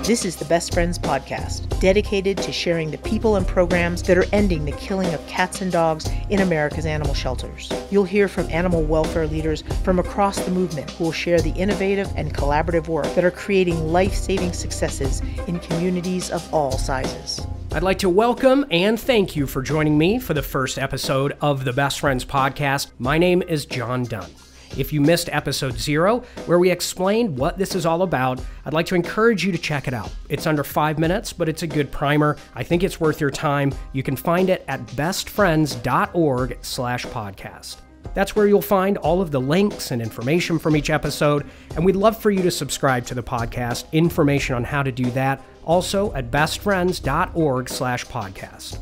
This is the Best Friends Podcast, dedicated to sharing the people and programs that are ending the killing of cats and dogs in America's animal shelters. You'll hear from animal welfare leaders from across the movement who will share the innovative and collaborative work that are creating life-saving successes in communities of all sizes. I'd like to welcome and thank you for joining me for the first episode of the Best Friends Podcast. My name is John Dunn. If you missed episode 0, where we explained what this is all about, I'd like to encourage you to check it out. It's under 5 minutes, but it's a good primer. I think it's worth your time. You can find it at bestfriends.org/podcast. That's where you'll find all of the links and information from each episode, and we'd love for you to subscribe to the podcast. Information on how to do that also at bestfriends.org/podcast.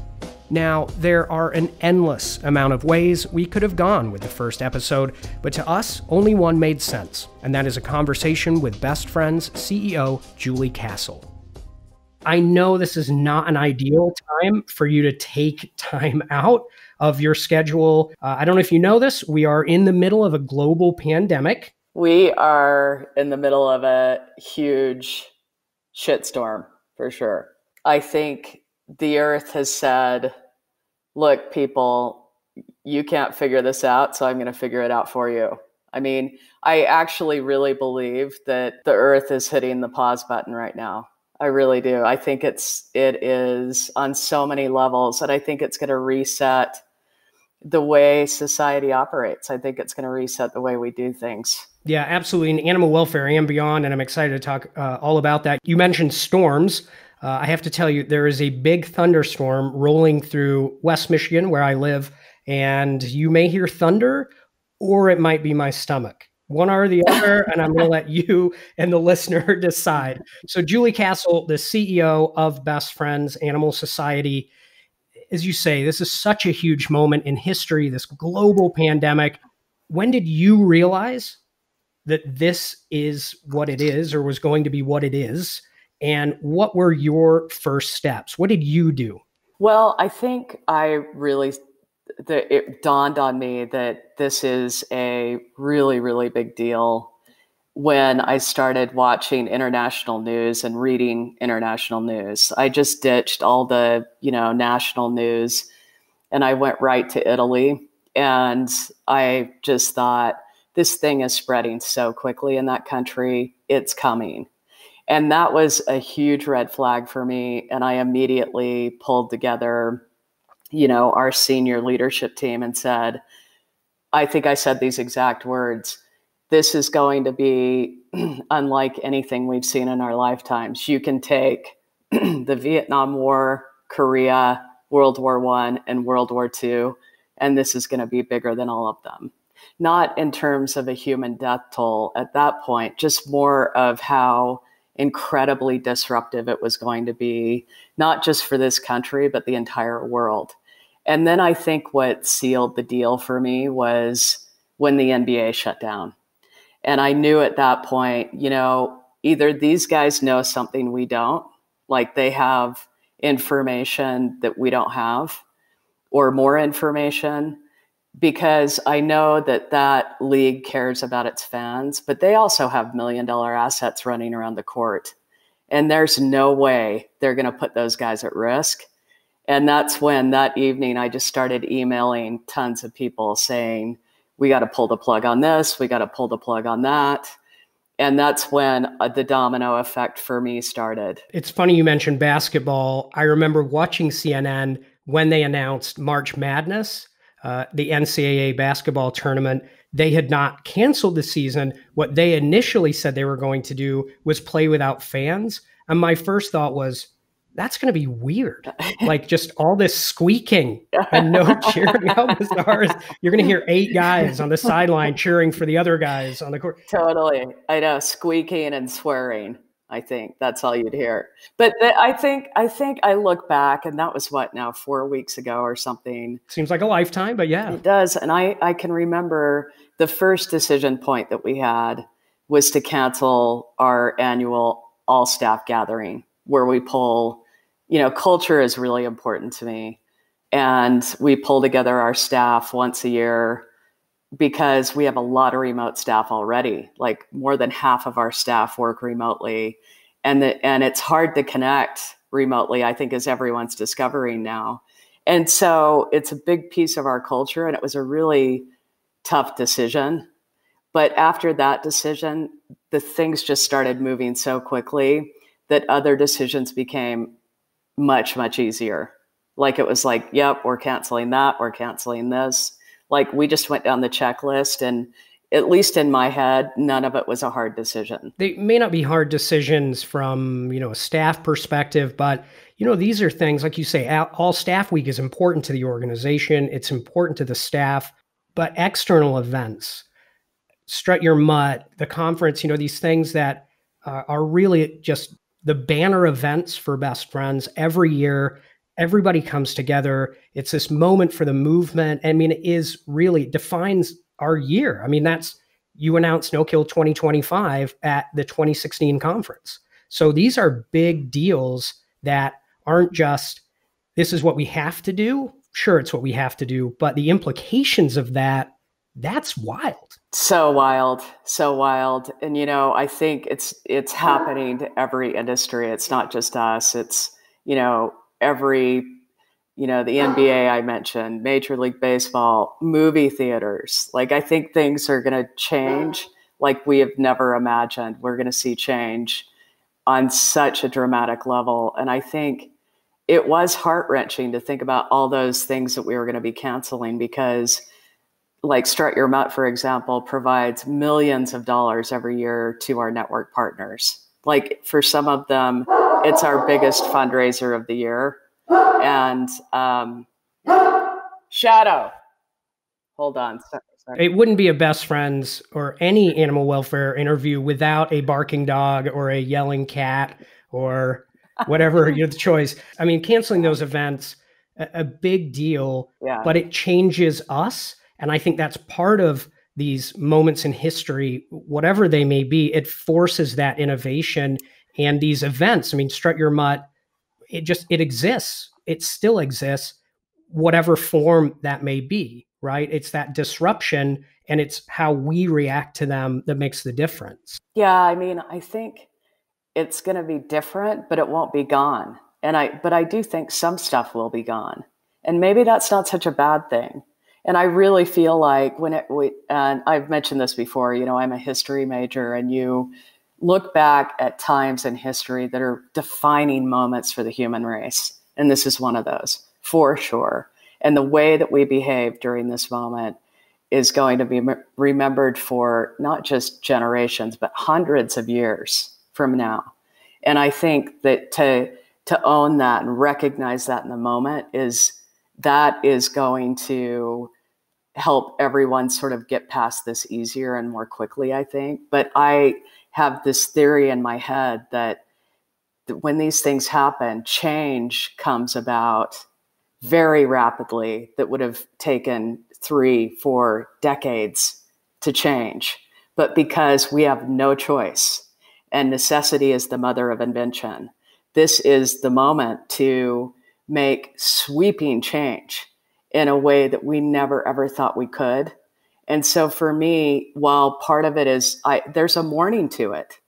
Now, there are an endless amount of ways we could have gone with the first episode, but to us, only one made sense, and that is a conversation with Best Friends CEO Julie Castle. I know this is not an ideal time for you to take time out of your schedule. I don't know if you know this, we are in the middle of a global pandemic. We are in the middle of a huge shitstorm, for sure. I think the earth has said, look, people, you can't figure this out, so I'm going to figure it out for you. I mean, I actually really believe that the earth is hitting the pause button right now. I really do. I think it is on so many levels, and I think it's going to reset the way society operates. I think it's going to reset the way we do things. Yeah, absolutely. In animal welfare and beyond, and I'm excited to talk all about that. You mentioned storms. I have to tell you, there is a big thunderstorm rolling through West Michigan, where I live, and you may hear thunder, or it might be my stomach. One or the other, and I'm going to let you and the listener decide. So Julie Castle, the CEO of Best Friends Animal Society, as you say, this is such a huge moment in history, this global pandemic. When did you realize that this is what it is, or was going to be what it is? And what were your first steps? What did you do? Well, I think it dawned on me that this is a really, really big deal when I started watching international news and reading international news. I just ditched all the, national news, and I went right to Italy. And I just thought, this thing is spreading so quickly in that country, it's coming. And that was a huge red flag for me. And I immediately pulled together, our senior leadership team and said, I think I said these exact words, this is going to be unlike anything we've seen in our lifetimes. You can take the Vietnam War, Korea, World War I, and World War II, and this is going to be bigger than all of them. Not in terms of a human death toll at that point, just more of how incredibly disruptive it was going to be, not just for this country, but the entire world. And then I think what sealed the deal for me was when the NBA shut down. And I knew at that point, either these guys know something we don't, like they have information that we don't have, or more information, because I know that league cares about its fans, but they also have $1 million assets running around the court. And there's no way they're going to put those guys at risk. And that's when that evening I just started emailing tons of people saying, we got to pull the plug on this, we got to pull the plug on that. And that's when the domino effect for me started. It's funny you mentioned basketball. I remember watching CNN when they announced March Madness, the NCAA basketball tournament. They had not canceled the season. What they initially said they were going to do was play without fans. And my first thought was, that's going to be weird. Like just all this squeaking and no cheering up the stars. You're going to hear 8 guys on the sideline cheering for the other guys on the court. Totally. I know, squeaking and swearing. I think that's all you'd hear. But I think I look back, and that was 4 weeks ago or something. Seems like a lifetime, but yeah. It does. And I can remember the first decision point that we had was to cancel our annual all-staff gathering where we pull, culture is really important to me. And we pull together our staff once a year because we have a lot of remote staff already. Like more than half of our staff work remotely. and it's hard to connect remotely, I think, as everyone's discovering now. And so it's a big piece of our culture, and it was a really tough decision. But after that decision, the things just started moving so quickly that other decisions became much, much easier. Like it was like, yep, we're canceling that, we're canceling this. Like we just went down the checklist, and at least in my head, none of it was a hard decision. They may not be hard decisions from, a staff perspective, but, these are things, like you say, all staff week is important to the organization. It's important to the staff, but external events, Strut Your Mutt, the conference, these things that are really just the banner events for Best Friends every year. Everybody comes together. It's this moment for the movement. I mean, it defines our year. I mean, you announced No Kill 2025 at the 2016 conference. So these are big deals that aren't just, this is what we have to do. Sure, it's what we have to do, but the implications of that's wild. So wild, so wild. And, I think it's happening to every industry. It's not just us. It's, every, the NBA I mentioned, Major League Baseball, movie theaters. Like, I think things are going to change like we have never imagined. We're going to see change on such a dramatic level. And I think it was heart-wrenching to think about all those things that we were going to be canceling, because like Strut Your Mutt, for example, provides millions of dollars every year to our network partners. Like for some of them, it's our biggest fundraiser of the year. And Shadow, hold on. Sorry. It wouldn't be a Best Friends or any animal welfare interview without a barking dog or a yelling cat or whatever your choice. I mean, canceling those events, a big deal, but it changes us. And I think that's part of these moments in history, whatever they may be. It forces that innovation and these events. I mean, Strut Your Mutt, it exists. It still exists, whatever form that may be, right? It's that disruption, and it's how we react to them that makes the difference. Yeah, I mean, I think it's going to be different, but it won't be gone. But I do think some stuff will be gone. And maybe that's not such a bad thing. And I really feel like and I've mentioned this before, I'm a history major, and you look back at times in history that are defining moments for the human race. And this is one of those, for sure. And the way that we behave during this moment is going to be remembered for not just generations, but hundreds of years from now. And I think that to own that and recognize that in the moment is going to help everyone sort of get past this easier and more quickly, I think. But I have this theory in my head that when these things happen, change comes about very rapidly that would have taken 3-4 decades to change. But because we have no choice, and necessity is the mother of invention, this is the moment to make sweeping change in a way that we never, ever thought we could. And so for me, while part of it is, there's a mourning to it.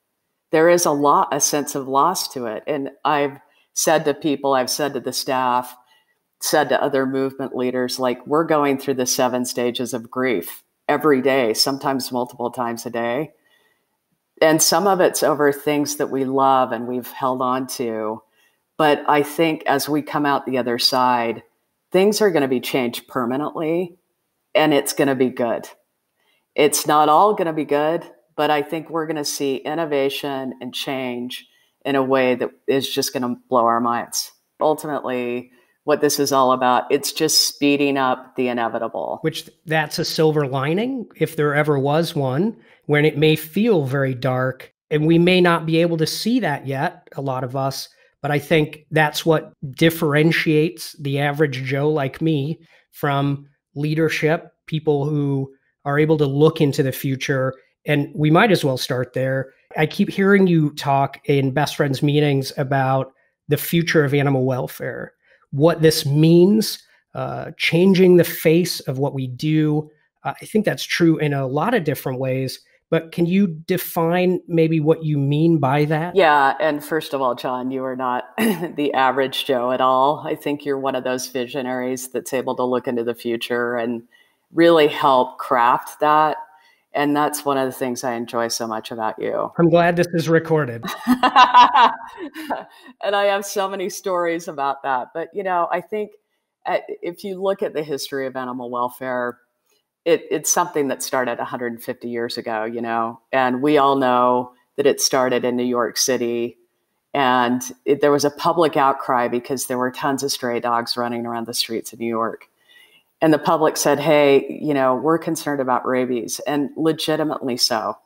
There is a sense of loss to it. And I've said to people, I've said to the staff, said to other movement leaders, like, we're going through the 7 stages of grief every day, sometimes multiple times a day. And some of it's over things that we love and we've held on to. But I think as we come out the other side, things are going to be changed permanently, and it's going to be good. It's not all going to be good, but I think we're going to see innovation and change in a way that is just going to blow our minds. Ultimately, what this is all about, it's just speeding up the inevitable. Which that's a silver lining, if there ever was one, when it may feel very dark, and we may not be able to see that yet, a lot of us. But I think that's what differentiates the average Joe like me from leadership, people who are able to look into the future. And we might as well start there. I keep hearing you talk in Best Friends meetings about the future of animal welfare, what this means, changing the face of what we do. I think that's true in a lot of different ways. but can you define maybe what you mean by that? Yeah. And first of all, John, you are not the average Joe at all. I think you're one of those visionaries that's able to look into the future and really help craft that. And that's one of the things I enjoy so much about you. I'm glad this is recorded. And I have so many stories about that. But, I think if you look at the history of animal welfare, it's something that started 150 years ago, and we all know that it started in New York City. And there was a public outcry because there were tons of stray dogs running around the streets of New York. And the public said, hey, we're concerned about rabies, and legitimately so.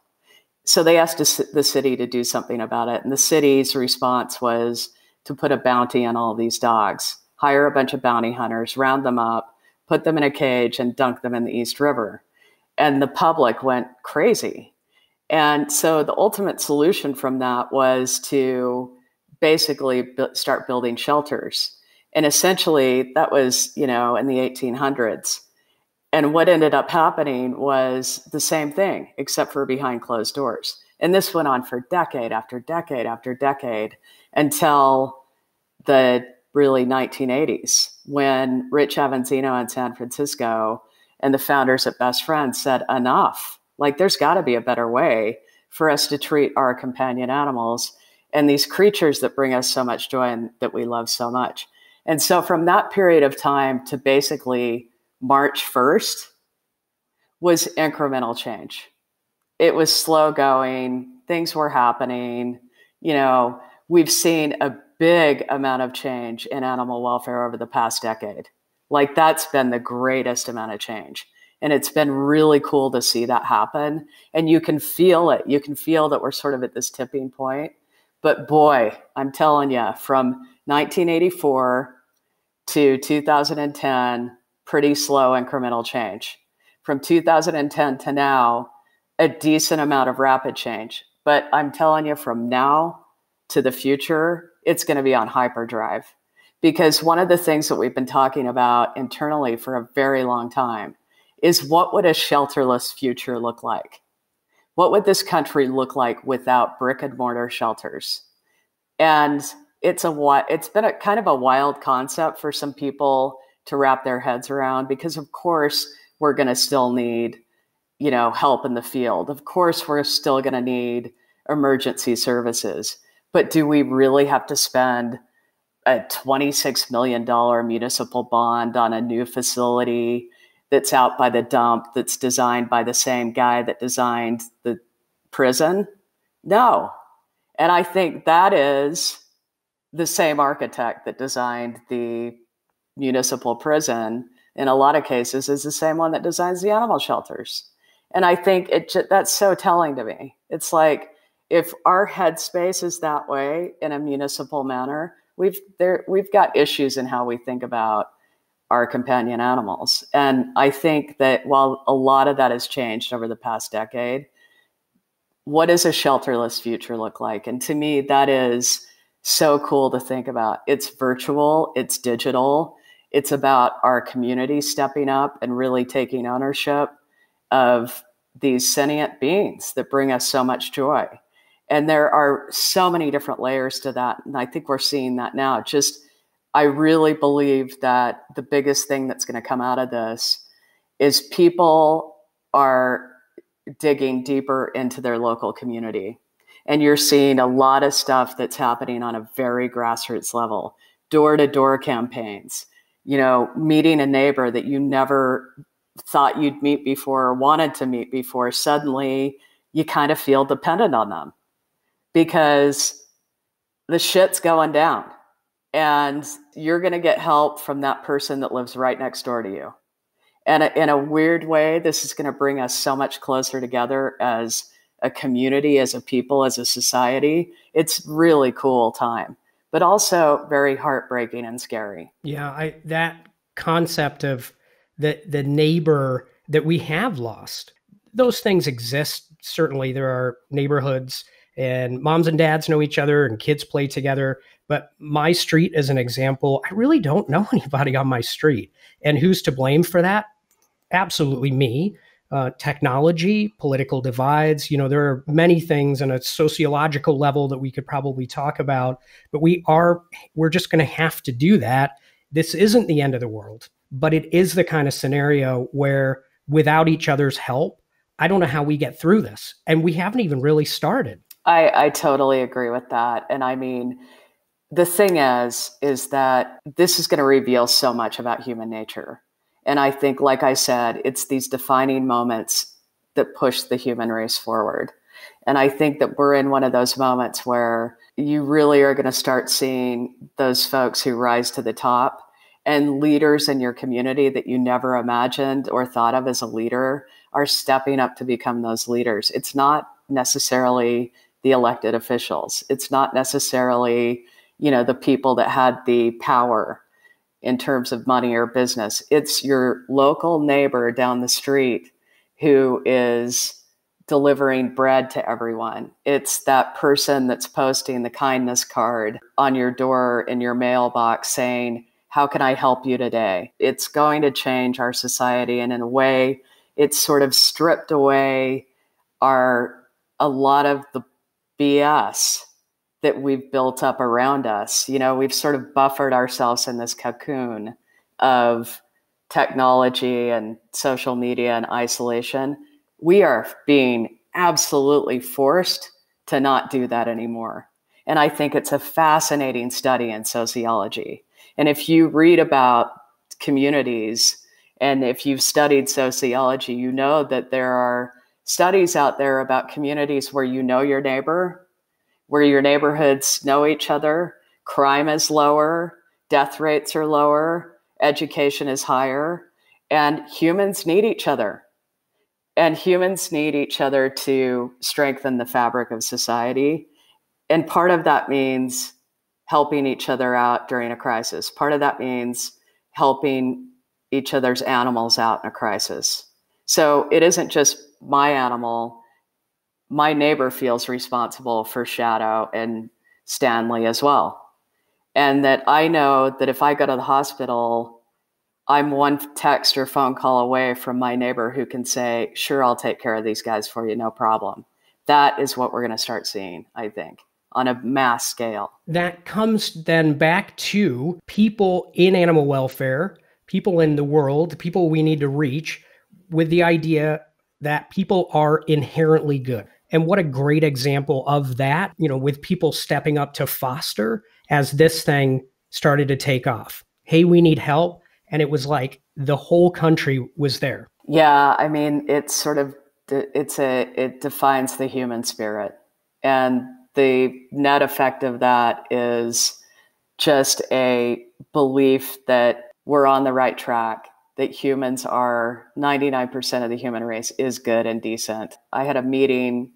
So they asked the city to do something about it. And the city's response was to put a bounty on all these dogs, hire a bunch of bounty hunters, round them up, put them in a cage, and dunk them in the East River. And the public went crazy. And so the ultimate solution from that was to basically start building shelters. And essentially, that was, in the 1800s. And what ended up happening was the same thing, except for behind closed doors. And this went on for decade after decade after decade until the really 1980s, when Rich Avanzino in San Francisco and the founders at Best Friends said, enough. Like, there's got to be a better way for us to treat our companion animals and these creatures that bring us so much joy and that we love so much. And so from that period of time to basically March 1st was incremental change. It was slow going. Things were happening. We've seen a big amount of change in animal welfare over the past decade. Like, that's been the greatest amount of change. And it's been really cool to see that happen. And you can feel it. You can feel that we're sort of at this tipping point. But boy, I'm telling you, from 1984 to 2010, pretty slow incremental change. From 2010 to now, a decent amount of rapid change. But I'm telling you, from now to the future, it's going to be on hyperdrive. Because one of the things that we've been talking about internally for a very long time is, what would a shelterless future look like? What would this country look like without brick and mortar shelters? And it's been a kind of a wild concept for some people to wrap their heads around, because of course we're going to still need, help in the field. Of course, we're still going to need emergency services. But do we really have to spend a $26 million municipal bond on a new facility that's out by the dump, that's designed by the same guy that designed the prison? No. And I think that is the same architect that designed the municipal prison, in a lot of cases, is the same one that designs the animal shelters. And I think that's so telling to me. It's like, if our headspace is that way in a municipal manner, we've got issues in how we think about our companion animals. And I think that while a lot of that has changed over the past decade, what does a shelterless future look like? And to me, that is so cool to think about. It's virtual, it's digital, it's about our community stepping up and really taking ownership of these sentient beings that bring us so much joy. And there are so many different layers to that. And I think we're seeing that now. I really believe that the biggest thing that's going to come out of this is people are digging deeper into their local community. And you're seeing a lot of stuff that's happening on a very grassroots level, door-to-door campaigns, meeting a neighbor that you never thought you'd meet before or wanted to meet before. Suddenly, you kind of feel dependent on them, because the shit's going down and you're going to get help from that person that lives right next door to you. And in a weird way, this is going to bring us so much closer together as a community, as a people, as a society. It's really cool time, but also very heartbreaking and scary. Yeah, that concept of the neighbor that we have lost, those things exist. Certainly there are neighborhoods and moms and dads know each other and kids play together. But my street, as an example, I really don't know anybody on my street. And who's to blame for that? Absolutely me. technology, political divides. There are many things on a sociological level that we could probably talk about, but we're just going to have to do that. This isn't the end of the world, but it is the kind of scenario where without each other's help, I don't know how we get through this. And we haven't even really started. I totally agree with that. And I mean, the thing is that this is going to reveal so much about human nature. And I think, like I said, it's these defining moments that push the human race forward. And I think that we're in one of those moments where you really are going to start seeing those folks who rise to the top, and leaders in your community that you never imagined or thought of as a leader are stepping up to become those leaders. It's not necessarily the elected officials. It's not necessarily, the people that had the power in terms of money or business. It's your local neighbor down the street who is delivering bread to everyone. It's that person that's posting the kindness card on your door in your mailbox saying, "How can I help you today?" It's going to change our society. And in a way, it's sort of stripped away a lot of the BS that we've built up around us. We've sort of buffered ourselves in this cocoon of technology and social media and isolation. We are being absolutely forced to not do that anymore. And I think it's a fascinating study in sociology. And if you read about communities and if you've studied sociology, you know that there are studies out there about communities where you know your neighbor, where your neighborhoods know each other, crime is lower, death rates are lower, education is higher, and humans need each other. And humans need each other to strengthen the fabric of society. And part of that means helping each other out during a crisis. Part of that means helping each other's animals out in a crisis. So it isn't just my animal. My neighbor feels responsible for Shadow and Stanley as well. And that I know that if I go to the hospital, I'm one text or phone call away from my neighbor who can say, "Sure, I'll take care of these guys for you, no problem." That is what we're going to start seeing, I think, on a mass scale. That comes then back to people in animal welfare, people in the world, people we need to reach, with the idea that people are inherently good. And what a great example of that, with people stepping up to foster as this thing started to take off. Hey, we need help. And it was like the whole country was there. Yeah, I mean, it's sort of, it defines the human spirit. And the net effect of that is just a belief that we're on the right track, that humans are 99% of the human race is good and decent. I had a meeting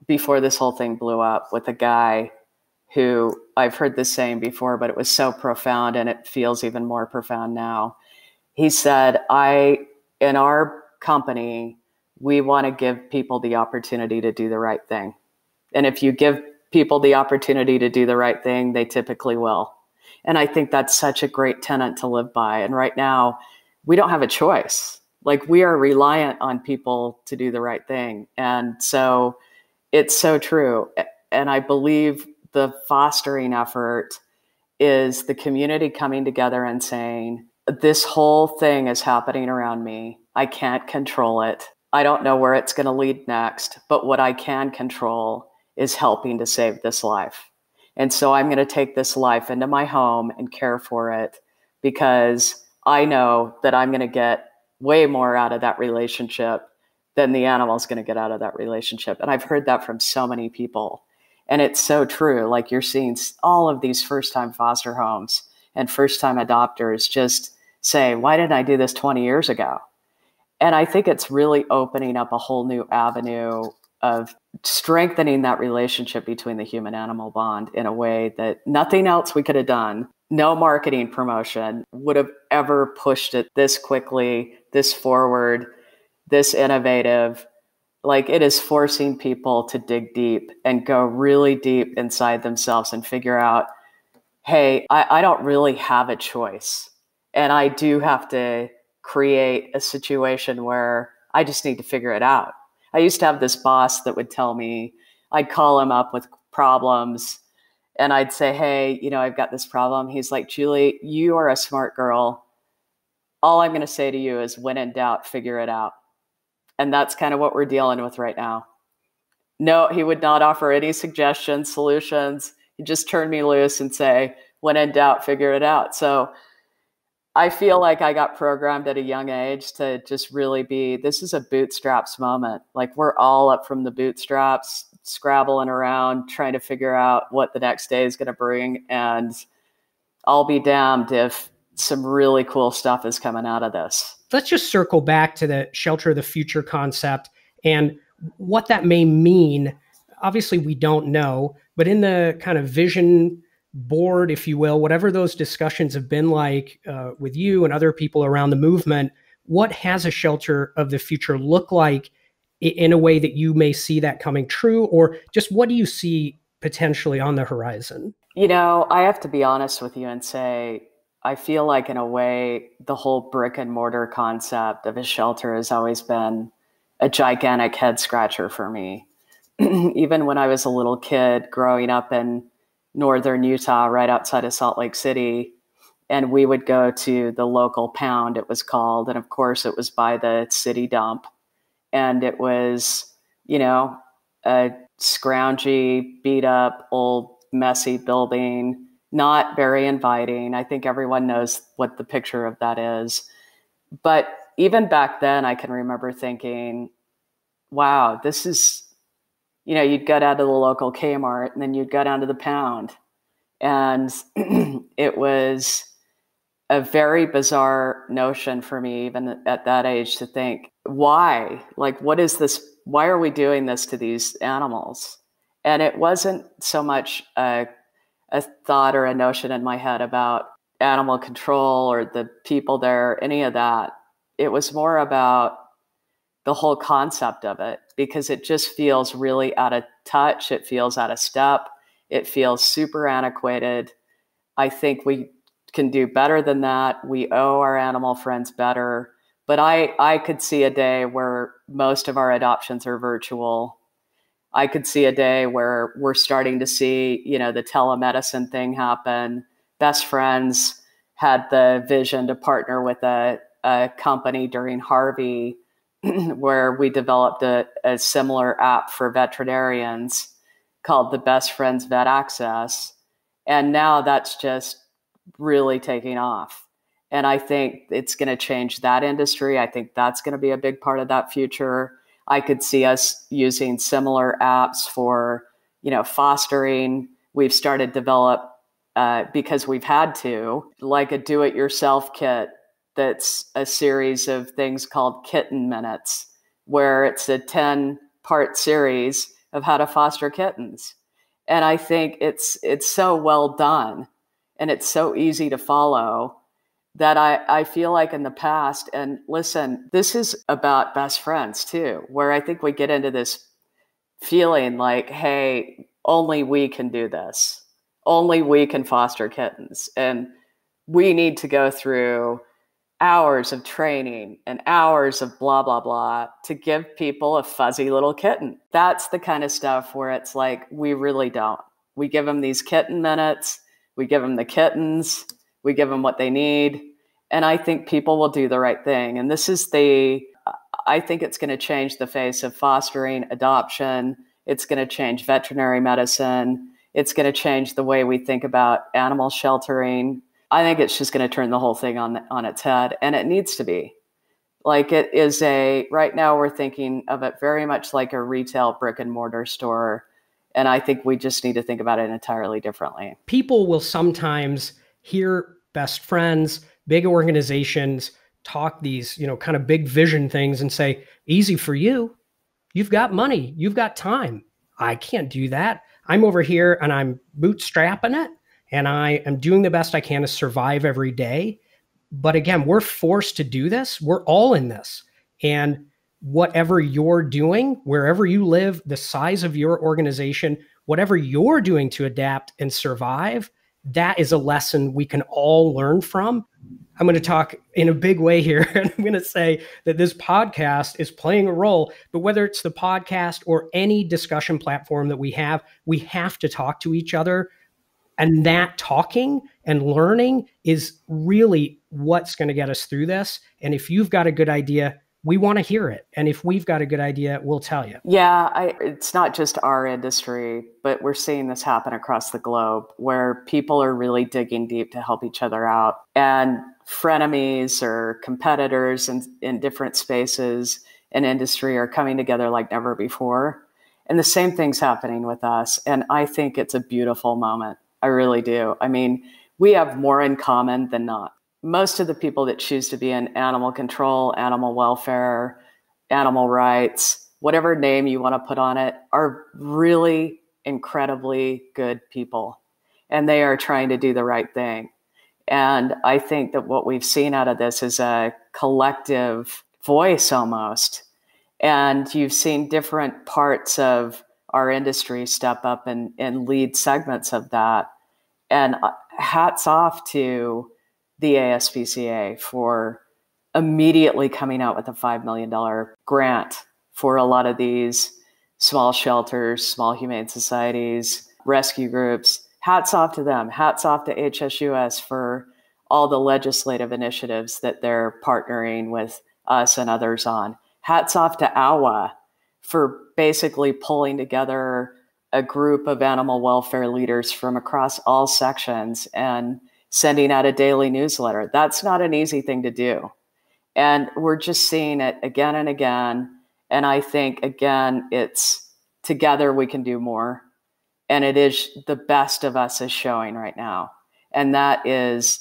before this whole thing blew up with a guy who I've heard this saying before, but it was so profound and it feels even more profound now. He said, in our company, we want to give people the opportunity to do the right thing. And if you give people the opportunity to do the right thing, they typically will. And I think that's such a great tenet to live by. And right now, we don't have a choice. Like, we are reliant on people to do the right thing. And so it's so true. And I believe the fostering effort is the community coming together and saying, this whole thing is happening around me. I can't control it. I don't know where it's going to lead next, but what I can control is helping to save this life. And so I'm going to take this life into my home and care for it, because I know that I'm going to get way more out of that relationship than the animal's going to get out of that relationship. And I've heard that from so many people. And it's so true. Like, you're seeing all of these first-time foster homes and first-time adopters just say, why didn't I do this 20 years ago? And I think it's really opening up a whole new avenue of strengthening that relationship between the human-animal bond in a way that nothing else we could have done, no marketing promotion would have ever pushed it this quickly, this forward, this innovative. Like, it is forcing people to dig deep and go really deep inside themselves and figure out, hey, I don't really have a choice. And I do have to create a situation where I just need to figure it out. I used to have this boss that would tell me, I'd call him up with problems and I'd say, hey, I've got this problem. He's like, Julie, you are a smart girl. All I'm going to say to you is when in doubt, figure it out. And that's kind of what we're dealing with right now. No, he would not offer any suggestions, solutions. He'd just turn me loose and say, when in doubt, figure it out. So I feel like I got programmed at a young age to just really this is a bootstraps moment. Like we're all up from the bootstraps, scrabbling around, trying to figure out what the next day is going to bring. And I'll be damned if some really cool stuff is coming out of this. Let's just circle back to the shelter of the future concept and what that may mean. Obviously, we don't know, but in the kind of vision board, if you will, whatever those discussions have been like with you and other people around the movement, what has a shelter of the future look like in a way that you may see that coming true? Or just what do you see potentially on the horizon? I have to be honest with you and say, I feel like in a way, the whole brick and mortar concept of a shelter has always been a gigantic head scratcher for me. Even when I was a little kid growing up in northern Utah, right outside of Salt Lake City, and we would go to the local pound, it was called. And of course, it was by the city dump. And it was, a scroungy, beat up, old, messy building, not very inviting. I think everyone knows what the picture of that is. But even back then, I can remember thinking, wow, this is, you'd go down to the local Kmart and then you'd go down to the pound. And it was a very bizarre notion for me, even at that age, to think, why? Like, what is this? Why are we doing this to these animals? And it wasn't so much a thought or a notion in my head about animal control or the people there, any of that. It was more about the whole concept of it, because it just feels really out of touch. It feels out of step. It feels super antiquated. I think we can do better than that. We owe our animal friends better. But I could see a day where most of our adoptions are virtual. I could see a day where we're starting to see, the telemedicine thing happen. Best Friends had the vision to partner with a company during Harvey where we developed a similar app for veterinarians called the Best Friends Vet Access. And now that's just really taking off. And I think it's going to change that industry. I think that's going to be a big part of that future. I could see us using similar apps for, fostering. We've started to develop, because we've had to, like a do-it-yourself kit that's a series of things called Kitten Minutes, where it's a 10-part series of how to foster kittens. And I think it's so well done and it's so easy to follow that I feel like in the past, and listen, this is about best friends too, where I think we get into this feeling like, hey, only we can do this. Only we can foster kittens. And we need to go through hours of training and hours of blah, blah, blah to give people a fuzzy little kitten. That's the kind of stuff where it's like, we really don't. We give them these kitten minutes. We give them the kittens. We give them what they need. And I think people will do the right thing. And this is I think it's going to change the face of fostering, adoption. It's going to change veterinary medicine. It's going to change the way we think about animal sheltering. I think it's just going to turn the whole thing on its head. And it needs to be. Like it is right now we're thinking of it very much like a retail brick and mortar store. And I think we just need to think about it entirely differently. People will sometimes hear Best Friends, big organizations talk these, kind of big vision things and say, easy for you. You've got money. You've got time. I can't do that. I'm over here and I'm bootstrapping it and I am doing the best I can to survive every day. But again, we're forced to do this. We're all in this. And whatever you're doing, wherever you live, the size of your organization, whatever you're doing to adapt and survive, that is a lesson we can all learn from. I'm going to talk in a big way here. And I'm going to say that this podcast is playing a role, but whether it's the podcast or any discussion platform that we have to talk to each other. And that talking and learning is really what's going to get us through this. And if you've got a good idea, we want to hear it. And if we've got a good idea, we'll tell you. Yeah, it's not just our industry, but we're seeing this happen across the globe where people are really digging deep to help each other out. And frenemies or competitors in different spaces in industry are coming together like never before. And the same thing's happening with us. And I think it's a beautiful moment. I really do. I mean, we have more in common than not. Most of the people that choose to be in animal control, animal welfare, animal rights, whatever name you want to put on it, are really incredibly good people. And they are trying to do the right thing. And I think that what we've seen out of this is a collective voice almost. And you've seen different parts of our industry step up and lead segments of that. And hats off to the ASPCA for immediately coming out with a $5 million grant for a lot of these small shelters, small humane societies, rescue groups. Hats off to them. Hats off to HSUS for all the legislative initiatives that they're partnering with us and others on. Hats off to AWA for basically pulling together a group of animal welfare leaders from across all sections and sending out a daily newsletter. That's not an easy thing to do. And we're just seeing it again and again. And I think, again, it's together we can do more. And it is the best of us is showing right now. And that is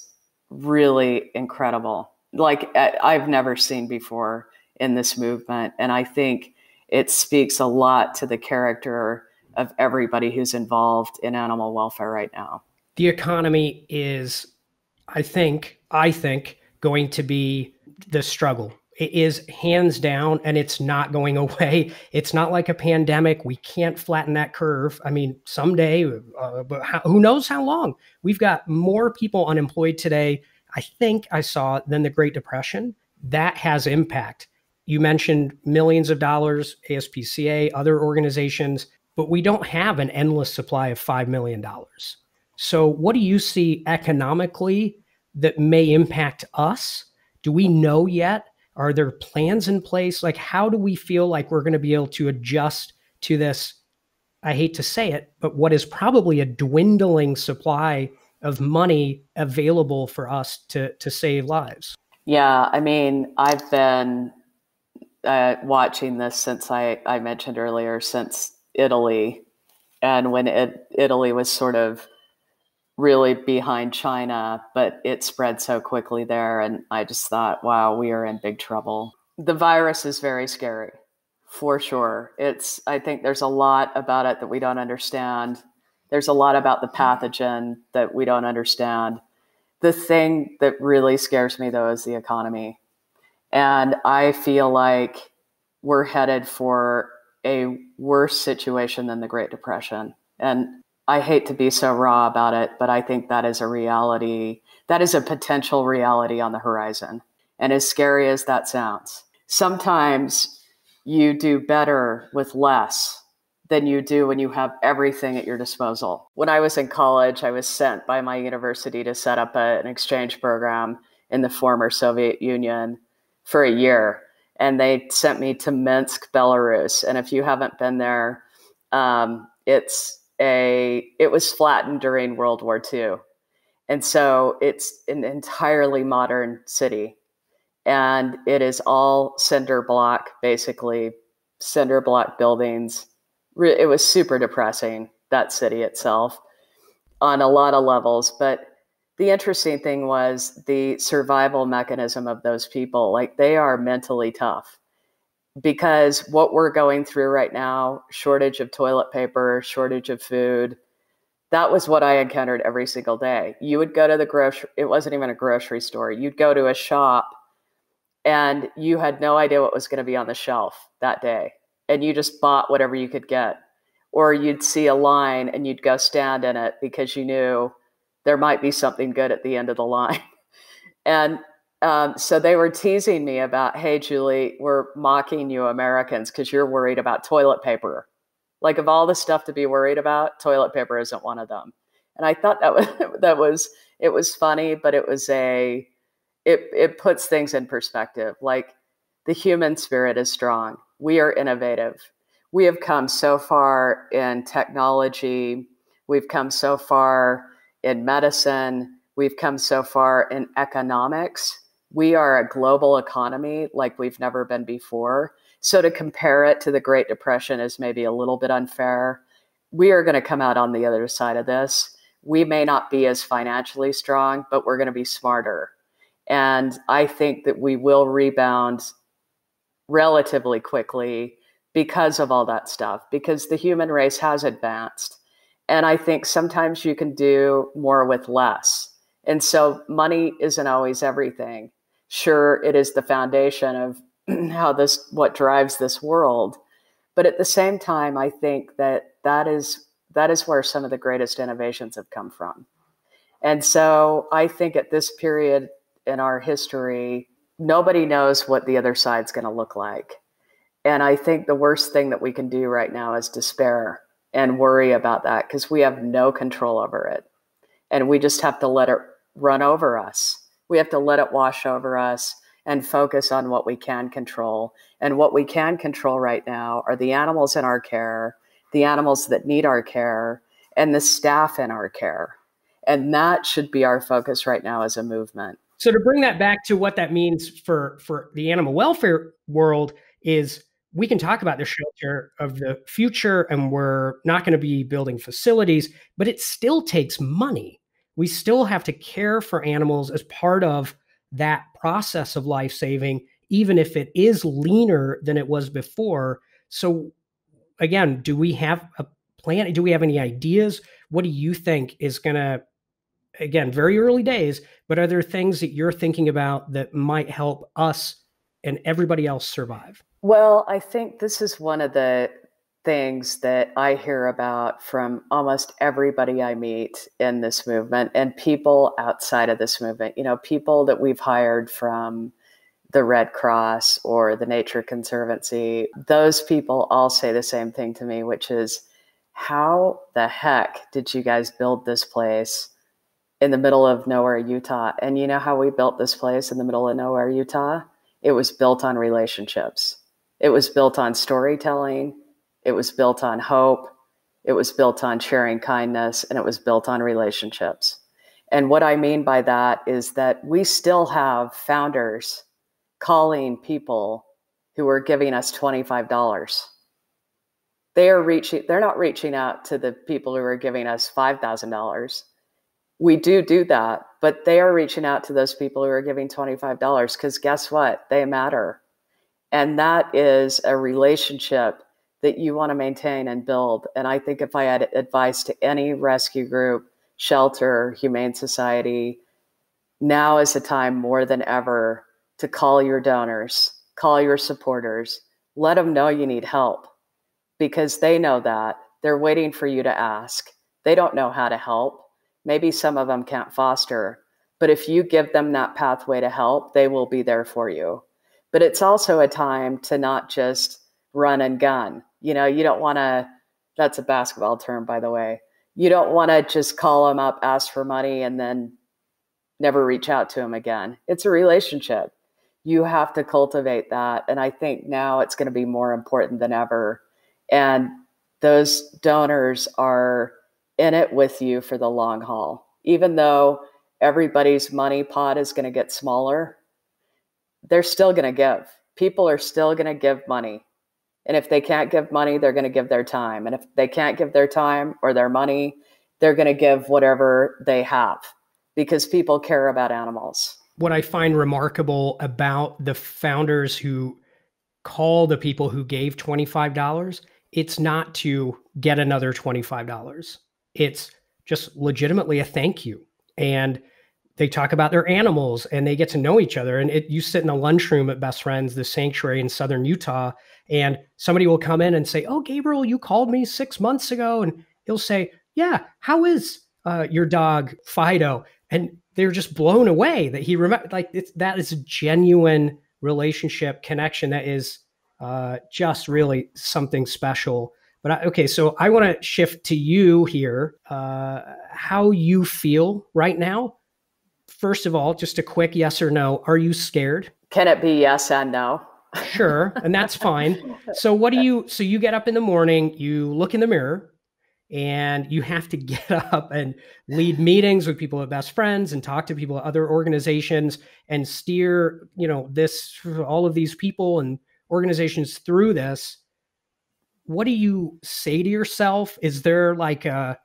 really incredible. Like I've never seen before in this movement. And I think it speaks a lot to the character of everybody who's involved in animal welfare right now. The economy is, I think, going to be the struggle. It is hands down, and it's not going away. It's not like a pandemic. We can't flatten that curve. I mean, someday, but who knows how long? We've got more people unemployed today, I think I saw, than the Great Depression. That has impact. You mentioned millions of dollars, ASPCA, other organizations, but we don't have an endless supply of $5 million. So what do you see economically that may impact us? Do we know yet? Are there plans in place? Like, how do we feel like we're going to be able to adjust to this? I hate to say it, but what is probably a dwindling supply of money available for us to save lives? Yeah, I mean, I've been watching this since I mentioned earlier, since Italy, and when Italy was sort of really behind China, but it spread so quickly there. And I just thought, wow, we are in big trouble. The virus is very scary, for sure. I think there's a lot about it that we don't understand. There's a lot about the pathogen that we don't understand. The thing that really scares me, though, is the economy. And I feel like we're headed for a worse situation than the Great Depression. And I hate to be so raw about it, but I think that is a reality. That is a potential reality on the horizon. And as scary as that sounds, sometimes you do better with less than you do when you have everything at your disposal. When I was in college, I was sent by my university to set up an exchange program in the former Soviet Union for a year. And they sent me to Minsk, Belarus. And if you haven't been there, it was flattened during World War II. And so it's an entirely modern city. And it is all cinder block, basically cinder block buildings. It was super depressing, that city itself, on a lot of levels. But the interesting thing was the survival mechanism of those people. Like, they are mentally tough. Because what we're going through right now, shortage of toilet paper, shortage of food, that was what I encountered every single day. You would go to the it wasn't even a grocery store. You'd go to a shop and you had no idea what was going to be on the shelf that day. And you just bought whatever you could get. Or you'd see a line and you'd go stand in it because you knew there might be something good at the end of the line. And so they were teasing me about, hey, Julie, we're mocking you Americans because you're worried about toilet paper. Like, of all the stuff to be worried about, toilet paper isn't one of them. And I thought it was funny, but it puts things in perspective. Like, the human spirit is strong. We are innovative. We have come so far in technology. We've come so far in medicine. We've come so far in economics. We are a global economy like we've never been before. So to compare it to the Great Depression is maybe a little bit unfair. We are going to come out on the other side of this. We may not be as financially strong, but we're going to be smarter. And I think that we will rebound relatively quickly because of all that stuff, because the human race has advanced. And I think sometimes you can do more with less. And so money isn't always everything. Sure, it is the foundation of what drives this world. But at the same time, I think that is where some of the greatest innovations have come from. And so I think at this period in our history, nobody knows what the other side's going to look like. And I think the worst thing that we can do right now is despair and worry about that, because we have no control over it. And we just have to let it run over us. We have to let it wash over us and focus on what we can control. And what we can control right now are the animals in our care, the animals that need our care, and the staff in our care. And that should be our focus right now as a movement. So to bring that back to what that means for the animal welfare world is, we can talk about the shelter of the future, and we're not going to be building facilities, but it still takes money. We still have to care for animals as part of that process of life saving, even if it is leaner than it was before. So again, do we have a plan? Do we have any ideas? What do you think is going to, again, very early days, but are there things that you're thinking about that might help us and everybody else survive? Well, I think this is one of the things that I hear about from almost everybody I meet in this movement, and people outside of this movement, people that we've hired from the Red Cross or the Nature Conservancy. Those people all say the same thing to me, which is, how the heck did you guys build this place in the middle of nowhere, Utah? And you know how we built this place in the middle of nowhere, Utah? It was built on relationships. It was built on storytelling. It was built on hope. It was built on sharing kindness, and it was built on relationships. And what I mean by that is that we still have founders calling people who are giving us $25. They're not reaching out to the people who are giving us $5,000. We do that, but they are reaching out to those people who are giving $25, because guess what? They matter. And that is a relationship that you want to maintain and build. And I think if I had advice to any rescue group, shelter, humane society, now is the time more than ever to call your donors, call your supporters, let them know you need help, because they know that. They're waiting for you to ask. They don't know how to help. Maybe some of them can't foster, but if you give them that pathway to help, they will be there for you. But it's also a time to not just run and gun. You don't want to, that's a basketball term, by the way. You don't want to just call them up, ask for money, and then never reach out to them again. It's a relationship. You have to cultivate that. And I think now it's going to be more important than ever. And those donors are in it with you for the long haul. Even though everybody's money pot is going to get smaller, they're still going to give. People are still going to give money. And if they can't give money, they're going to give their time. And if they can't give their time or their money, they're going to give whatever they have, because people care about animals. What I find remarkable about the founders who call the people who gave $25, it's not to get another $25. It's just legitimately a thank you. And they talk about their animals and they get to know each other. And you sit in a lunchroom at Best Friends, the sanctuary in Southern Utah, and somebody will come in and say, "Oh, Gabriel, you called me 6 months ago." And he'll say, "Yeah, how is your dog Fido?" And they're just blown away that he remember, like that is a genuine relationship connection that is just really something special. But okay, so I want to shift to you here. How you feel right now? First of all, just a quick yes or no. Are you scared? Can it be yes and no? Sure, and that's fine. So so you get up in the morning, you look in the mirror, and you have to get up and lead meetings with people at Best Friends and talk to people at other organizations and steer, all of these people and organizations through this. What do you say to yourself? Is there like I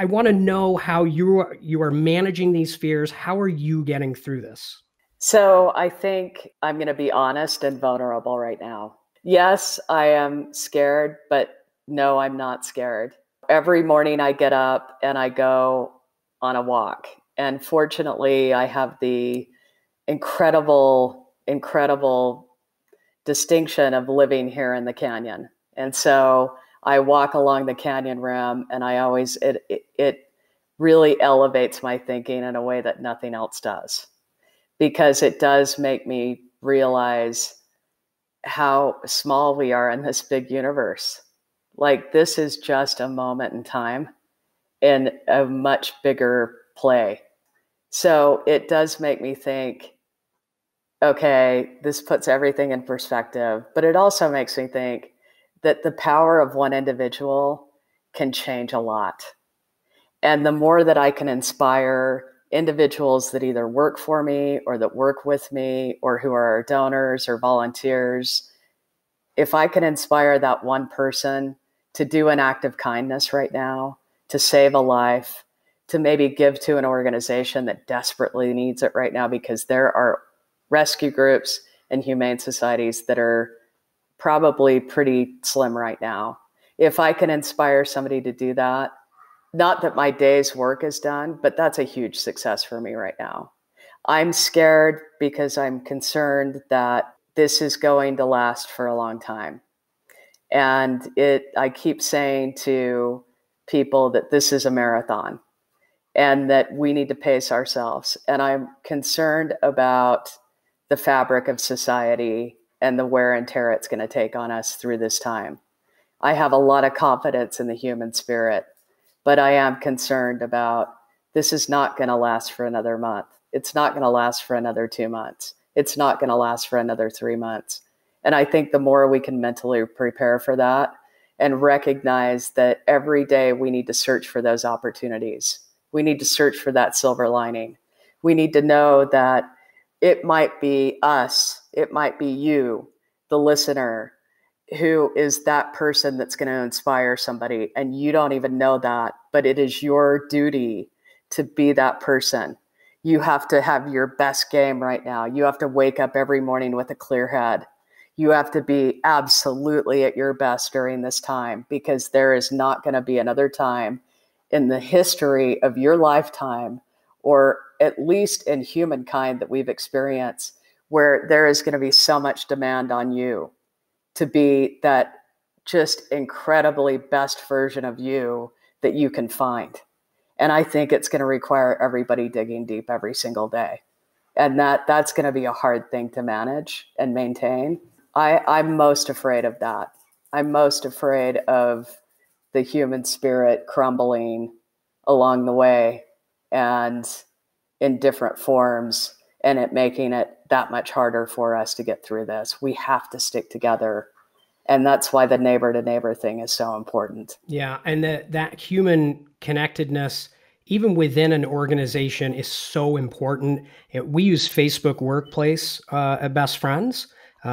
want to know how you are managing these fears. How are you getting through this? So I think I'm going to be honest and vulnerable right now. Yes, I am scared, but no, I'm not scared. Every morning I get up and I go on a walk. And fortunately, I have the incredible distinction of living here in the canyon. And so I walk along the canyon rim, and it really elevates my thinking in a way that nothing else does, because it does make me realize how small we are in this big universe. Like, this is just a moment in time in a much bigger play. So it does make me think, okay, this puts everything in perspective, but it also makes me think that the power of one individual can change a lot. And the more that I can inspire individuals that either work for me or that work with me or who are donors or volunteers, if I can inspire that one person to do an act of kindness right now, to save a life, to maybe give to an organization that desperately needs it right now, because there are rescue groups and humane societies that are probably pretty slim right now. If I can inspire somebody to do that, not that my day's work is done, but that's a huge success for me right now. I'm scared because I'm concerned that this is going to last for a long time. And I keep saying to people that this is a marathon and that we need to pace ourselves. And I'm concerned about the fabric of society and the wear and tear it's going to take on us through this time. I have a lot of confidence in the human spirit, but I am concerned about this is not going to last for another month. It's not going to last for another 2 months. It's not going to last for another 3 months. And I think the more we can mentally prepare for that and recognize that every day we need to search for those opportunities. We need to search for that silver lining. We need to know that it might be us, it might be you, the listener, who is that person that's going to inspire somebody. And you don't even know that, but it is your duty to be that person. You have to have your best game right now. You have to wake up every morning with a clear head. You have to be absolutely at your best during this time, because there is not going to be another time in the history of your lifetime, or at least in humankind that we've experienced, where there is going to be so much demand on you to be that just incredibly best version of you that you can find. And I think it's going to require everybody digging deep every single day. And that's going to be a hard thing to manage and maintain. I'm most afraid of that. I'm most afraid of the human spirit crumbling along the way and in different forms, and it making it that much harder for us to get through this. We have to stick together. And that's why the neighbor to neighbor thing is so important. Yeah. And that human connectedness, even within an organization, is so important. We use Facebook Workplace at Best Friends,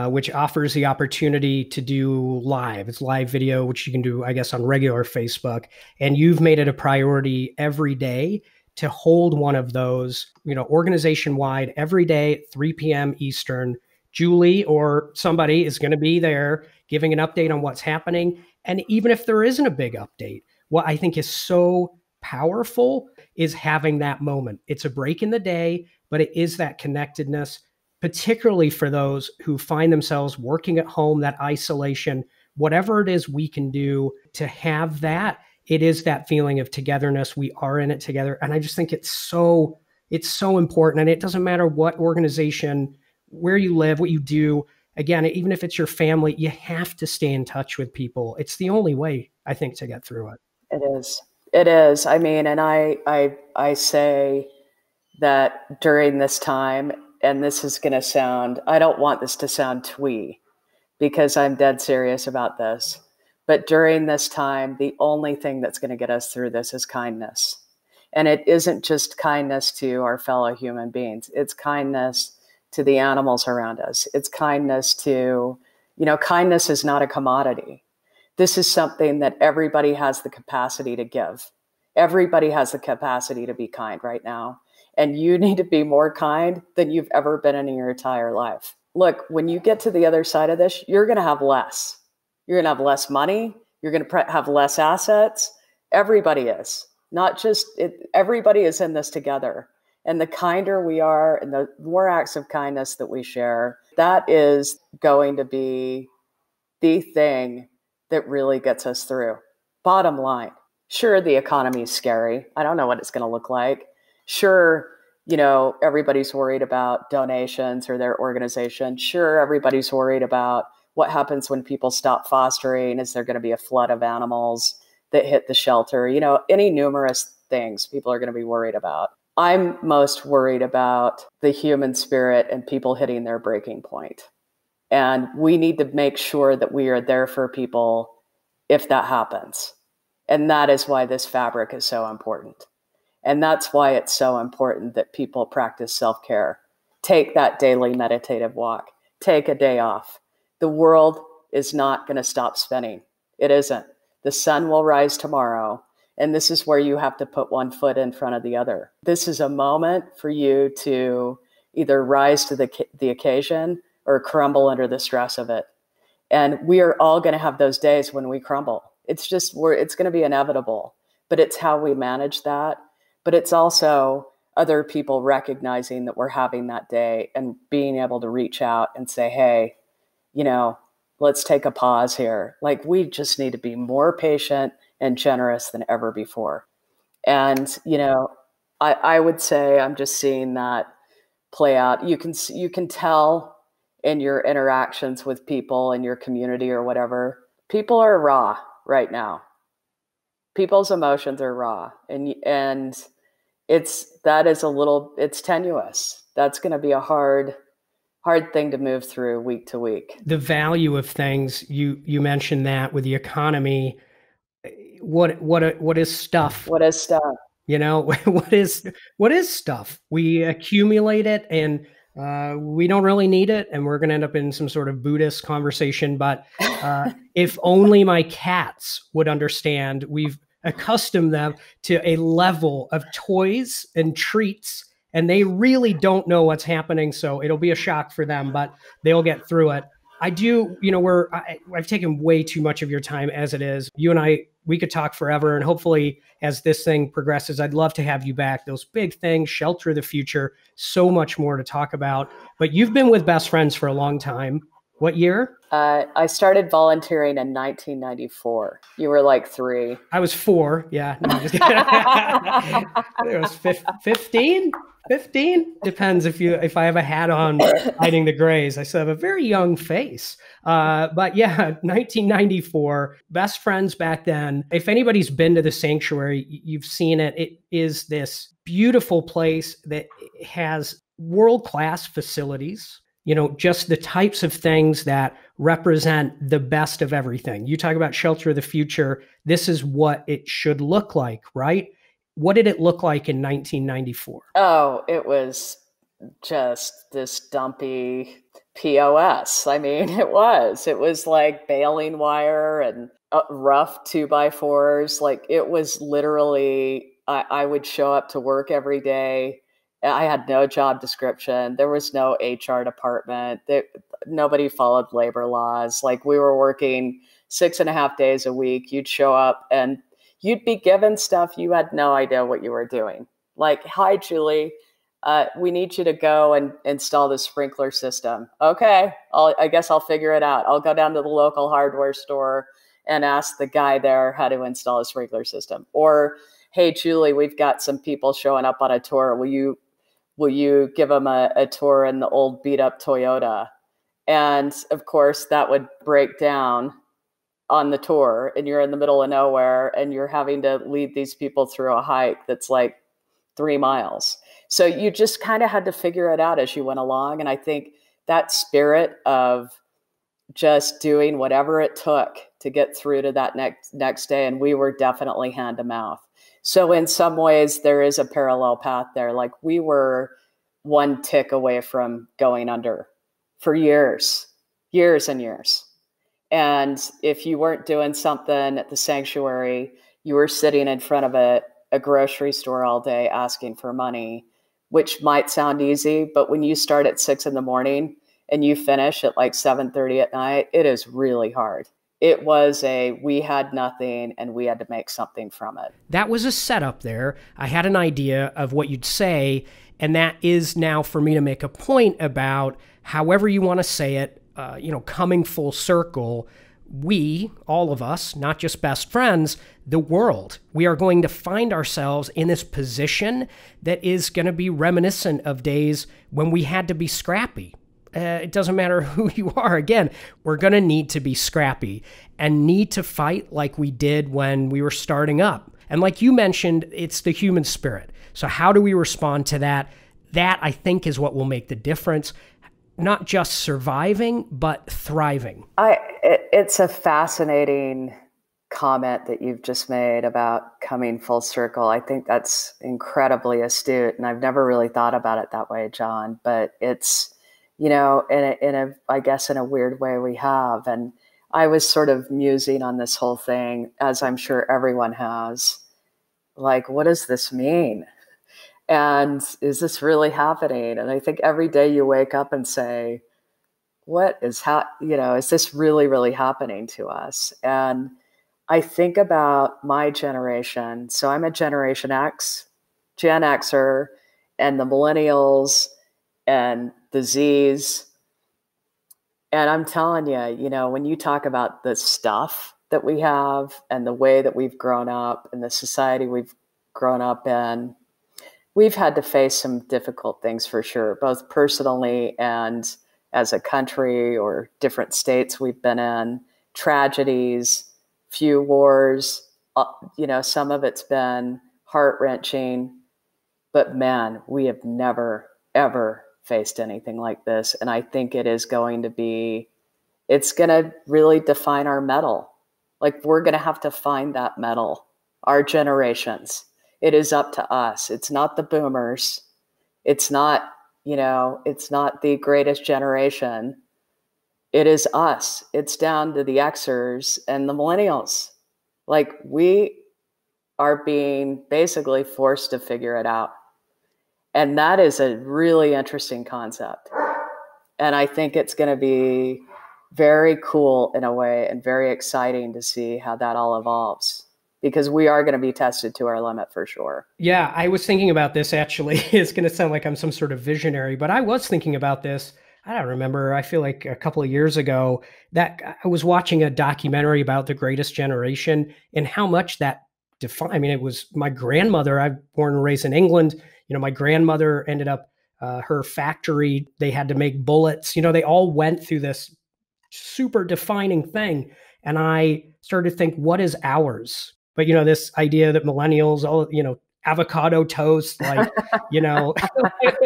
which offers the opportunity to do live. It's live video, which you can do, I guess, on regular Facebook. And you've made it a priority every day to hold one of those, organization-wide every day at 3 p.m. Eastern. Julie or somebody is going to be there giving an update on what's happening. And even if there isn't a big update, what I think is so powerful is having that moment. It's a break in the day, but it is that connectedness, particularly for those who find themselves working at home, that isolation, whatever it is we can do to have that. it is that feeling of togetherness. We are in it together. And I just think it's so important. And it doesn't matter what organization, where you live, what you do. Again, even if it's your family, you have to stay in touch with people. It's the only way, I think, to get through it. It is. It is. I mean, and I say that during this time, and this is going to sound, I don't want this to sound twee because I'm dead serious about this. But during this time, the only thing that's going to get us through this is kindness. And it isn't just kindness to our fellow human beings. It's kindness to the animals around us. It's kindness to, kindness is not a commodity. This is something that everybody has the capacity to give. Everybody has the capacity to be kind right now. And you need to be more kind than you've ever been in your entire life. Look, when you get to the other side of this, you're going to have less. You're going to have less money. You're going to have less assets. Everybody is. Not just it. Everybody is in this together. And the kinder we are and the more acts of kindness that we share, that is going to be the thing that really gets us through. Bottom line. Sure, the economy is scary. I don't know what it's going to look like. Sure, everybody's worried about donations or their organization. Sure, everybody's worried about what happens when people stop fostering. Is there going to be a flood of animals that hit the shelter? Any numerous things people are going to be worried about. I'm most worried about the human spirit and people hitting their breaking point. And we need to make sure that we are there for people if that happens. And that is why this fabric is so important. And that's why it's so important that people practice self-care. Take that daily meditative walk. Take a day off. The world is not going to stop spinning. It isn't. The sun will rise tomorrow. And this is where you have to put one foot in front of the other. This is a moment for you to either rise to the occasion or crumble under the stress of it. And we are all going to have those days when we crumble. It's going to be inevitable, but it's how we manage that. But it's also other people recognizing that we're having that day and being able to reach out and say, hey, let's take a pause here. Like, we just need to be more patient and generous than ever before. And, I would say I'm just seeing that play out. You can tell in your interactions with people in your community or whatever, people are raw right now. People's emotions are raw. And it's tenuous. That's going to be a hard thing to move through week to week. The value of things, you mentioned that with the economy. What is stuff? What is stuff? What is stuff? We accumulate it and we don't really need it, and we're going to end up in some sort of Buddhist conversation. But if only my cats would understand, we've accustomed them to a level of toys and treats, and they really don't know what's happening. So it'll be a shock for them, but they'll get through it. I do, I've taken way too much of your time as it is. You and I, we could talk forever. And hopefully as this thing progresses, I'd love to have you back. Those big things, Shelter the Future, so much more to talk about. But you've been with Best Friends for a long time. What year? I started volunteering in 1994. You were like 3. I was 4. Yeah. No, just it was 15. 15 depends if I have a hat on hiding the grays. I still have a very young face. But yeah, 1994, Best Friends back then. If anybody's been to the sanctuary, you've seen it. It is this beautiful place that has world-class facilities. Just the types of things that represent the best of everything. You talk about Shelter of the Future. This is what it should look like, right? What did it look like in 1994? Oh, it was just this dumpy POS. I mean, it was like baling wire and rough 2x4s. Like, it was literally, I would show up to work every day. I had no job description. There was no HR department. Nobody followed labor laws. Like, we were working 6.5 days a week. You'd show up and you'd be given stuff. You had no idea what you were doing. Like, hi, Julie, we need you to go and install the sprinkler system. Okay, I guess I'll figure it out. I'll go down to the local hardware store and ask the guy there how to install a sprinkler system. Or, hey, Julie, we've got some people showing up on a tour. Will you give them a tour in the old beat up Toyota? And of course, that would break down on the tour, and you're in the middle of nowhere and you're having to lead these people through a hike that's like 3 miles. So you just kind of had to figure it out as you went along. And I think that spirit of just doing whatever it took to get through to that next day. And we were definitely hand to mouth. So in some ways there is a parallel path there. Like we were one tick away from going under for years and years. And if you weren't doing something at the sanctuary, you were sitting in front of a grocery store all day asking for money, which might sound easy, but when you start at 6 a.m. and you finish at like 7:30 at night, it is really hard. It was we had nothing and we had to make something from it. That was a setup there. I had an idea of what you'd say, and that is now for me to make a point about however you want to say it, coming full circle. We, all of us, not just best friends, the world, we are going to find ourselves in this position that is going to be reminiscent of days when we had to be scrappy. It doesn't matter who you are. Again, we're going to need to be scrappy and need to fight like we did when we were starting up. And like you mentioned, it's the human spirit. So how do we respond to that? That, I think, is what will make the difference. Not just surviving, but thriving. It's a fascinating comment that you've just made about coming full circle. I think that's incredibly astute, and I've never really thought about it that way, John. But it's, I guess in a weird way we have. And I was sort of musing on this whole thing, as I'm sure everyone has. Like, what does this mean? And is this really happening? And I think every day you wake up and say, what is is this really, really happening to us? And I think about my generation. So I'm a Generation X, Gen Xer, and the millennials and the Zs. And I'm telling you, when you talk about the stuff that we have and the way that we've grown up and the society we've grown up in, we've had to face some difficult things for sure, both personally and as a country or different states we've been in, tragedies, few wars, some of it's been heart-wrenching, but man, we have never, ever faced anything like this. And I think it's going to really define our mettle. Like we're going to have to find that mettle, our generations. It is up to us. It's not the boomers. It's not the greatest generation. It is us. It's down to the Xers and the millennials. Like we are being basically forced to figure it out. And that is a really interesting concept. And I think it's going to be very cool in a way and very exciting to see how that all evolves. Because we are going to be tested to our limit for sure. Yeah, I was thinking about this actually. It's going to sound like I'm some sort of visionary, but I was thinking about this. I don't remember. I feel like a couple of years ago that I was watching a documentary about the greatest generation and how much that defined. I mean, it was my grandmother. I'm born and raised in England. My grandmother ended up, her factory, they had to make bullets. They all went through this super defining thing. And I started to think, what is ours? But, this idea that millennials, all, avocado toast, like, like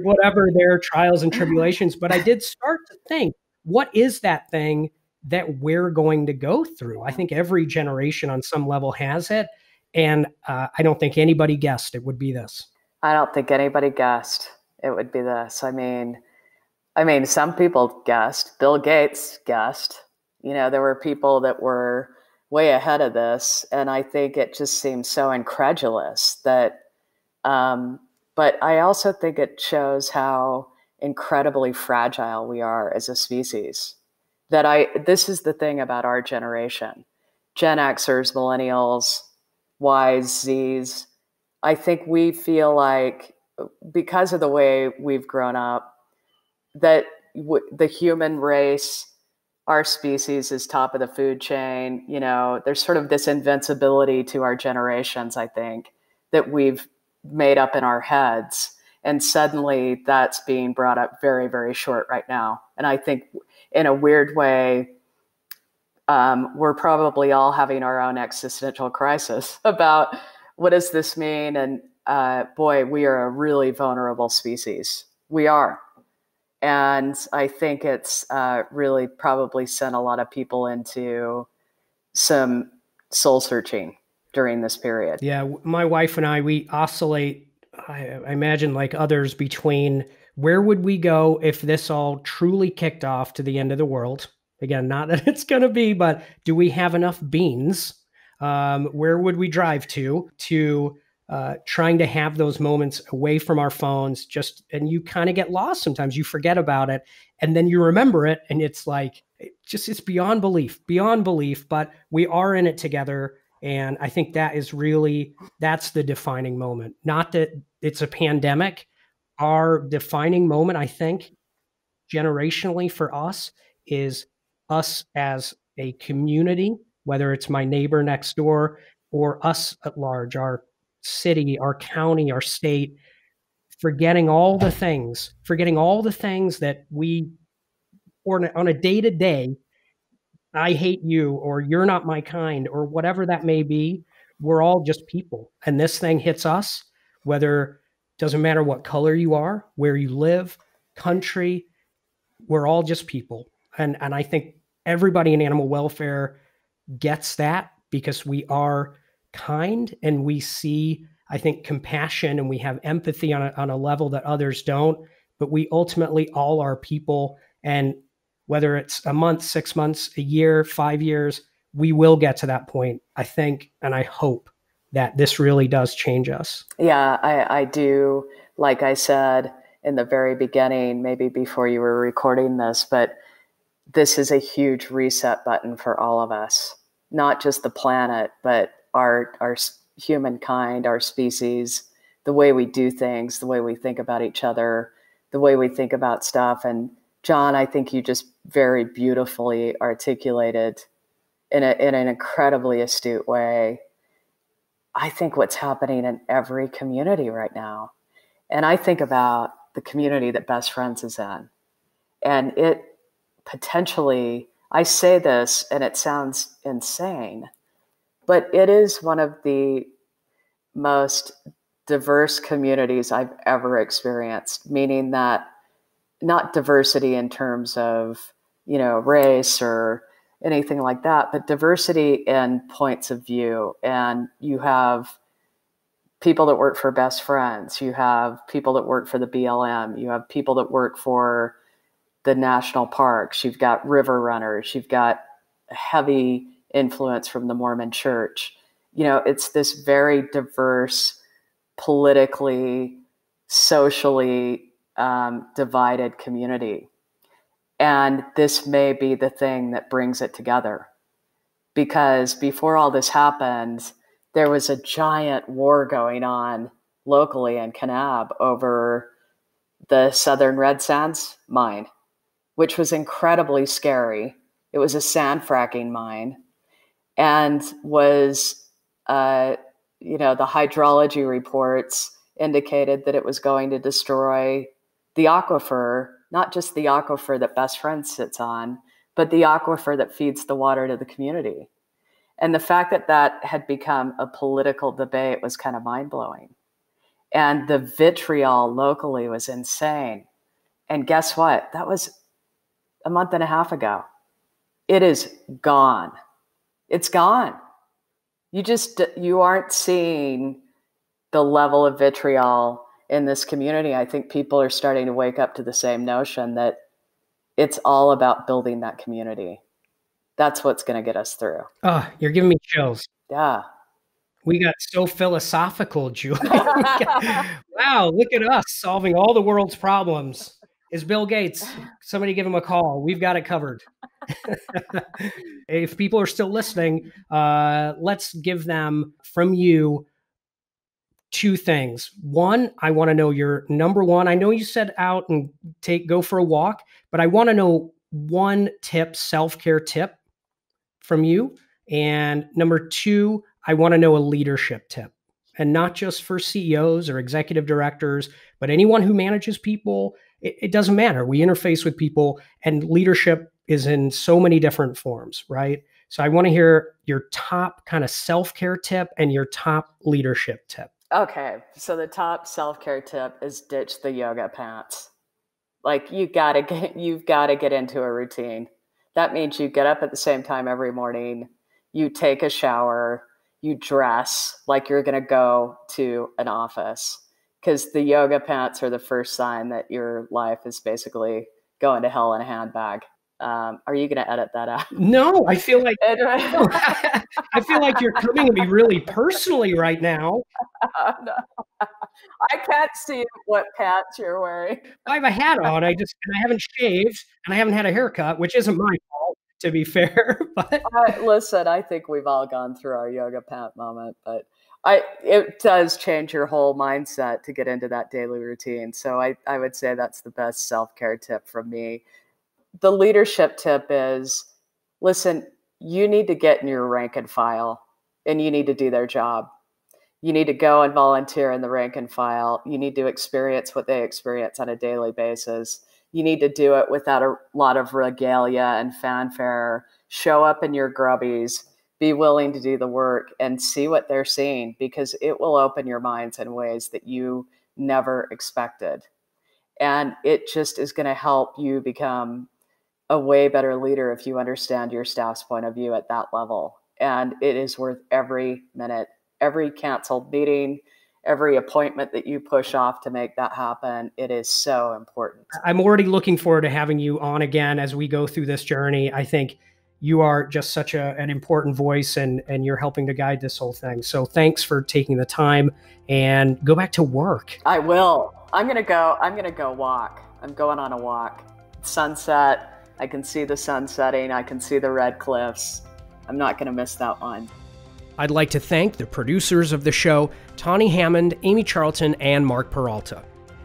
whatever their trials and tribulations. But I did start to think, what is that thing that we're going to go through? I think every generation on some level has it. And I don't think anybody guessed it would be this. I don't think anybody guessed it would be this. I mean, some people guessed. Bill Gates guessed. There were people that were way ahead of this. And I think it just seems so incredulous that, but I also think it shows how incredibly fragile we are as a species. This is the thing about our generation, Gen Xers, millennials, Ys, Zs. I think we feel like because of the way we've grown up, that the human race our species is top of the food chain. There's sort of this invincibility to our generations, I think, that we've made up in our heads. And suddenly that's being brought up very, very short right now. And I think in a weird way, we're probably all having our own existential crisis about what does this mean? And boy, we are a really vulnerable species. We are. And I think it's really probably sent a lot of people into some soul searching during this period. Yeah, my wife and I, we oscillate, I imagine like others, between where would we go if this all truly kicked off to the end of the world? Again, not that it's going to be, but do we have enough beans? Where would we drive to trying to have those moments away from our phones? And you kind of get lost sometimes. You forget about it, and then you remember it, and it's like it's beyond belief, but we are in it together. And I think that's the defining moment. Not that it's a pandemic. Our defining moment, I think, generationally for us, is us as a community, whether it's my neighbor next door or us at large, our city, our county, our state, forgetting all the things that we, or on a day-to-day, I hate you, or you're not my kind, or whatever that may be. We're all just people. And this thing hits us, doesn't matter what color you are, where you live, country, we're all just people. And I think everybody in animal welfare gets that, because we are kind and we see, I think, compassion, and we have empathy on a level that others don't. But we ultimately all are people. And whether it's a month, 6 months, a year, 5 years, we will get to that point, I think, and I hope that this really does change us. Yeah, I do. Like I said in the very beginning, maybe before you were recording this, but this is a huge reset button for all of us, not just the planet, but our humankind, our species, the way we do things, the way we think about each other, the way we think about stuff. And John, I think you just very beautifully articulated in an incredibly astute way, I think, what's happening in every community right now. And I think about the community that Best Friends is in. And it potentially, I say this and it sounds insane, but it is one of the most diverse communities I've ever experienced, meaning that not diversity in terms of, race or anything like that, but diversity in points of view. And you have people that work for Best Friends, you have people that work for the BLM, you have people that work for the national parks, you've got river runners, you've got a heavy influence from the Mormon Church. It's this very diverse, politically, socially divided community. And this may be the thing that brings it together. Because before all this happened, there was a giant war going on locally in Kanab over the Southern Red Sands mine, which was incredibly scary. It was a sand fracking mine, and was, the hydrology reports indicated that it was going to destroy the aquifer, not just the aquifer that Best Friends sits on, but the aquifer that feeds the water to the community. And the fact that that had become a political debate was kind of mind-blowing. And the vitriol locally was insane. And guess what? That was a month and a half ago. It is gone. It's gone. You aren't seeing the level of vitriol in this community. I think people are starting to wake up to the same notion that it's all about building that community. That's what's going to get us through. Oh, you're giving me chills. Yeah. We got so philosophical, Julie. Wow, look at us solving all the world's problems. Is Bill Gates? Somebody give him a call. We've got it covered. If people are still listening, let's give them from you two things. One, I want to know your number one. I know you said out and go for a walk, but I want to know one tip, self-care tip from you. And number 2, I want to know a leadership tip. And not just for CEOs or executive directors, but anyone who manages people. It doesn't matter. We interface with people, and leadership is in so many different forms, right? So I want to hear your top kind of self-care tip and your top leadership tip. Okay. So the top self-care tip is ditch the yoga pants. Like you've got to get into a routine. That means you get up at the same time every morning, you take a shower, you dress like you're going to go to an office, because the yoga pants are the first sign that your life is basically going to hell in a handbag. Are you going to edit that out? No, I feel like I feel like you're coming at me really personally right now. No. I can't see what pants you're wearing. I have a hat on. I haven't shaved, and I haven't had a haircut, which isn't my fault, to be fair. But listen, I think we've all gone through our yoga pant moment, but it does change your whole mindset to get into that daily routine. So I would say that's the best self-care tip from me. The leadership tip is, listen, you need to get in your rank and file, and you need to do their job. You need to go and volunteer in the rank and file. You need to experience what they experience on a daily basis. You need to do it without a lot of regalia and fanfare. Show up in your grubbies, be willing to do the work, and see what they're seeing, because it will open your minds in ways that you never expected. And it just is going to help you become a way better leader if you understand your staff's point of view at that level. And it is worth every minute, every canceled meeting, every appointment that you push off to make that happen. It is so important. I'm already looking forward to having you on again as we go through this journey. I think you are just such an important voice, and you're helping to guide this whole thing. So thanks for taking the time, and go back to work. I will. I'm going to go walk. I'm going on a walk. Sunset. I can see the sun setting. I can see the red cliffs. I'm not going to miss that one. I'd like to thank the producers of the show, Tawny Hammond, Amy Charlton, and Mark Peralta.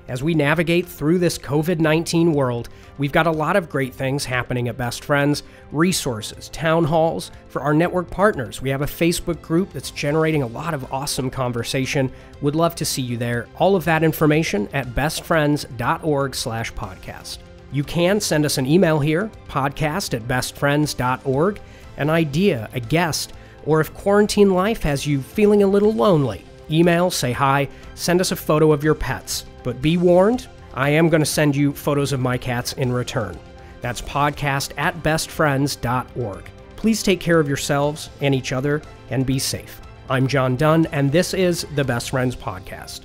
As we navigate through this COVID-19 world, we've got a lot of great things happening at Best Friends, resources, town halls. For our network partners, we have a Facebook group that's generating a lot of awesome conversation. Would love to see you there. All of that information at bestfriends.org/podcast. You can send us an email here, podcast@bestfriends.org, an idea, a guest, or if quarantine life has you feeling a little lonely, email, say hi, send us a photo of your pets. But be warned, I am going to send you photos of my cats in return. That's podcast@bestfriends.org. Please take care of yourselves and each other, and be safe. I'm John Dunn, and this is the Best Friends Podcast.